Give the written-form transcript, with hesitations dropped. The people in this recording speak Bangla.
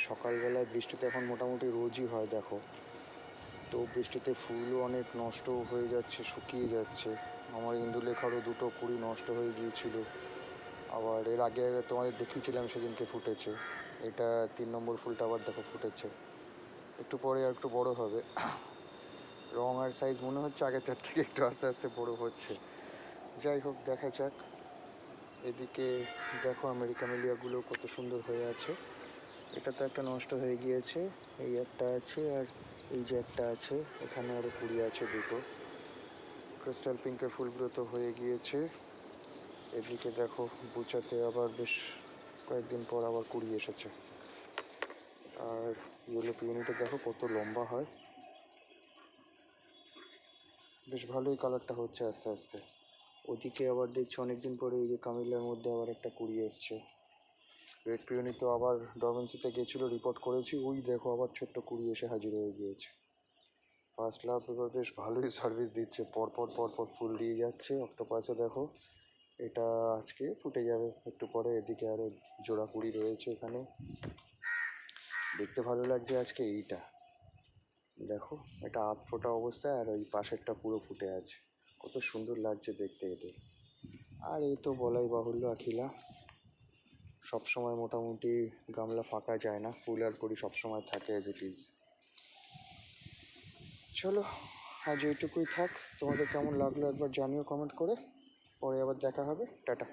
সকালবেলায় বৃষ্টিতে এখন মোটামুটি রোজই হয় দেখো। তো বৃষ্টিতে ফুলও অনেক নষ্ট হয়ে যাচ্ছে, শুকিয়ে যাচ্ছে। আমার ইন্দুলেখারও দুটো কুড়ি নষ্ট হয়ে গিয়েছিল। আবার এর আগে তোমাদের দেখিয়েছিলাম সেদিনকে ফুটেছে। এটা 3 নম্বর ফুলটা আবার দেখো ফুটেছে। একটু পরে আর একটু বড় হবে। রং আর সাইজ মনে হচ্ছে আগেরটার থেকে একটু আস্তে আস্তে বড় হচ্ছে। যাই হোক, দেখা যাক। এদিকে দেখো আমেরিকামেলিয়াগুলো কত সুন্দর হয়ে আছে। এটা তো একটা নষ্ট হয়ে গিয়েছে, এই একটা আছে, আর এই যে একটা আছে, এখানে আরও কুড়ি আছে দুটো। ক্রিস্টাল পিঙ্কের ফুলগুলো তো হয়ে গিয়েছে। এদিকে দেখো বুচাতে আবার বেশ কয়েকদিন পর আবার কুড়ি এসেছে। আর ইয়েলো পিওনিটা দেখো কত লম্বা হয়, বেশ ভালোই কালারটা হচ্ছে আস্তে আস্তে। ওদিকে আবার দেখছি অনেকদিন পরে এই যে কামিলার মধ্যে আবার একটা কুড়ি এসছে। রেড পিওনি তো আবার ডরমেন্সিতে গেছিলো, রিপোর্ট করেছি, ওই দেখো আবার ছোট্ট কুড়ি এসে হাজির হয়ে গিয়েছে। ফার্স্ট লাভ এবার বেশ ভালোই সার্ভিস দিচ্ছে, পরপর পরপর ফুল দিয়ে যাচ্ছে। অক্টোপাসে দেখো এটা আজকে ফুটে যাবে একটু পরে। এদিকে আরও জোড়া কুড়ি রয়েছে এখানে, দেখতে ভালো লাগছে আজকে। এইটা দেখো, এটা আধ ফোটা অবস্থায়, আর ওই পাশেরটা পুরো ফুটে আছে। কত সুন্দর লাগছে দেখতে এদের। আর এই তো বলাই বাহুল্য আখিলা, সবসময় মোটামুটি গামলা ফাঁকা যায় না, ফুল আর কড়ি সবসময় থাকে অ্যাজ ইট ইজ। চলো আজ এইটুকুই থাক। তোমাদের কেমন লাগলো একবার জানিও কমেন্ট করে। পরে আবার দেখা হবে। টাটা।